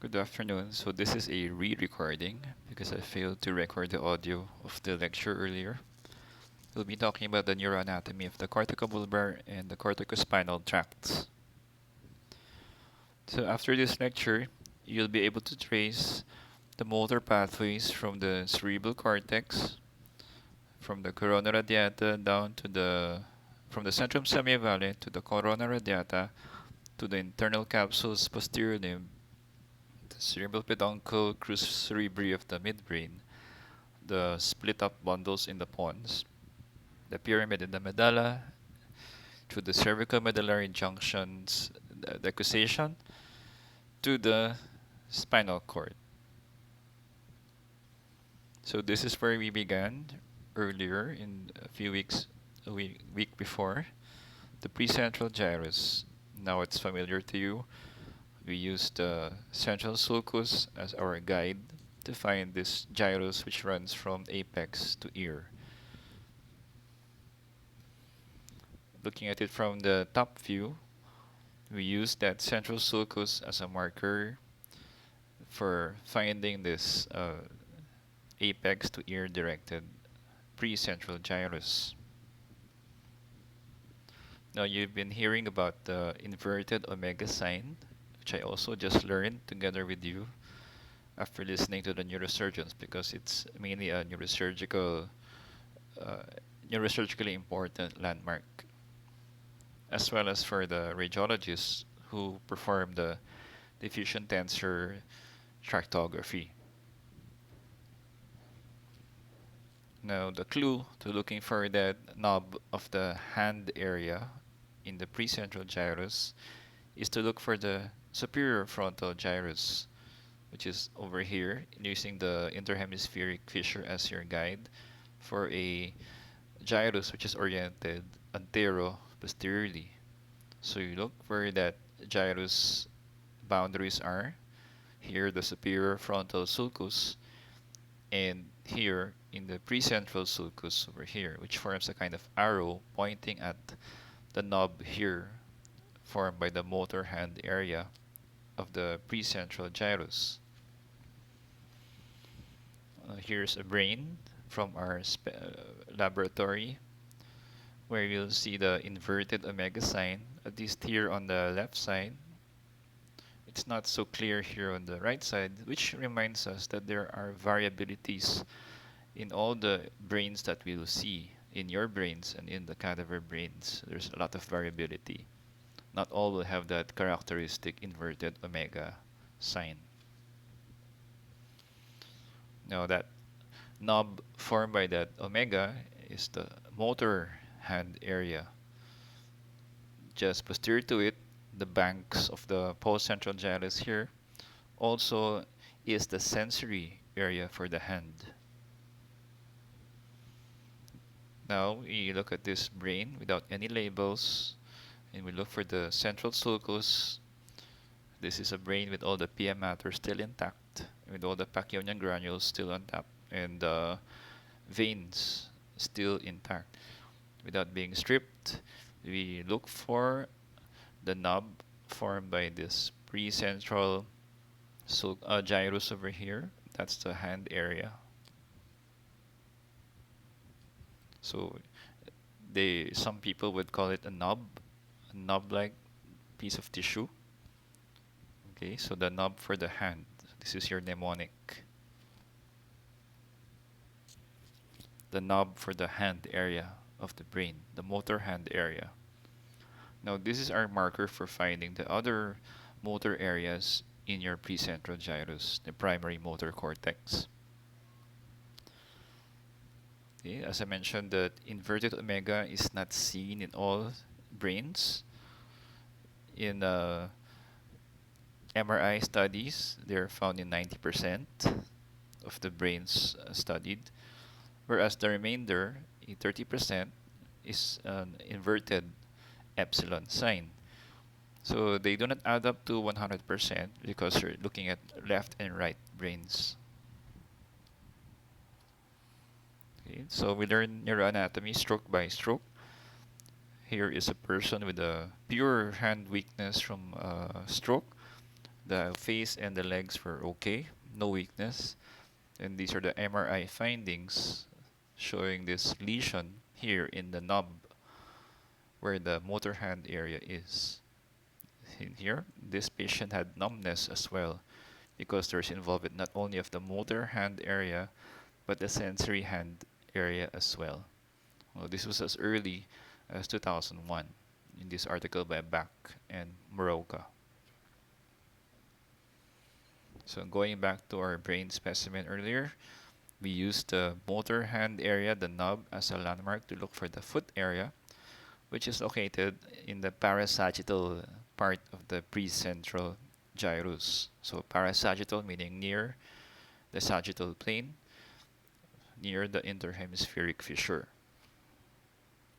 Good afternoon. So this is a re-recording because I failed to record the audio of the lecture earlier. We'll be talking about the neuroanatomy of the corticobulbar and the corticospinal tracts. So after this lecture, you'll be able to trace the motor pathways from the cerebral cortex, from the corona radiata down to from the centrum semivalve to the corona radiata to the internal capsules posterior limb, the cerebral peduncle crus cerebri of the midbrain, the split up bundles in the pons, the pyramid in the medulla, through the cervicomedullary junctions, the decussation, to the spinal cord. So this is where we began earlier in a few weeks, week before, the precentral gyrus. Now it's familiar to you. We use the central sulcus as our guide to find this gyrus which runs from apex to ear. Looking at it from the top view, we use that central sulcus as a marker for finding this apex to ear directed precentral gyrus. Now you've been hearing about the inverted omega sign, which I also just learned together with you after listening to the neurosurgeons because it's mainly a neurosurgically important landmark, as well as for the radiologists who perform the diffusion tensor tractography. Now the clue to looking for that knob of the hand area in the precentral gyrus is to look for the superior frontal gyrus, which is over here, using the interhemispheric fissure as your guide for a gyrus which is oriented antero-posteriorly. So you look where that gyrus boundaries are. Here, the superior frontal sulcus, and here in the precentral sulcus over here, which forms a kind of arrow pointing at the knob here formed by the motor hand area of the precentral gyrus. Here's a brain from our laboratory where you'll see the inverted omega sign, at least here on the left side. It's not so clear here on the right side, which reminds us that there are variabilities in all the brains that we'll see, in your brains and in the cadaver brains. There's a lot of variability. Not all will have that characteristic inverted omega sign. Now that knob formed by that omega is the motor hand area. Just posterior to it, the banks of the postcentral gyrus here also is the sensory area for the hand. Now we look at this brain without any labels and we look for the central sulcus. This is a brain with all the PM matter still intact, with all the pachyonian granules still untapped, and the veins still intact. Without being stripped, we look for the knob formed by this precentral gyrus over here. That's the hand area. So some people would call it a knob-like piece of tissue. Okay, so the knob for the hand. This is your mnemonic. The knob for the hand area of the brain, the motor hand area. Now this is our marker for finding the other motor areas in your precentral gyrus, the primary motor cortex. Okay, as I mentioned, the inverted omega is not seen in all brains. In MRI studies, they're found in 90% of the brains studied, whereas the remainder, 30%, is an inverted epsilon sign. So they do not add up to 100% because you're looking at left and right brains. Okay, so we learn neuroanatomy stroke by stroke. Here is a person with a pure hand weakness from stroke. The face and the legs were okay, no weakness. And these are the MRI findings showing this lesion here in the knob where the motor hand area is. In here, this patient had numbness as well because there's involvement not only of the motor hand area but the sensory hand area as well. Well, this was as early as 2001 in this article by Bach and Moroka. So going back to our brain specimen earlier, we used the motor hand area, the knob, as a landmark to look for the foot area, which is located in the parasagittal part of the precentral gyrus. So parasagittal meaning near the sagittal plane, near the interhemispheric fissure.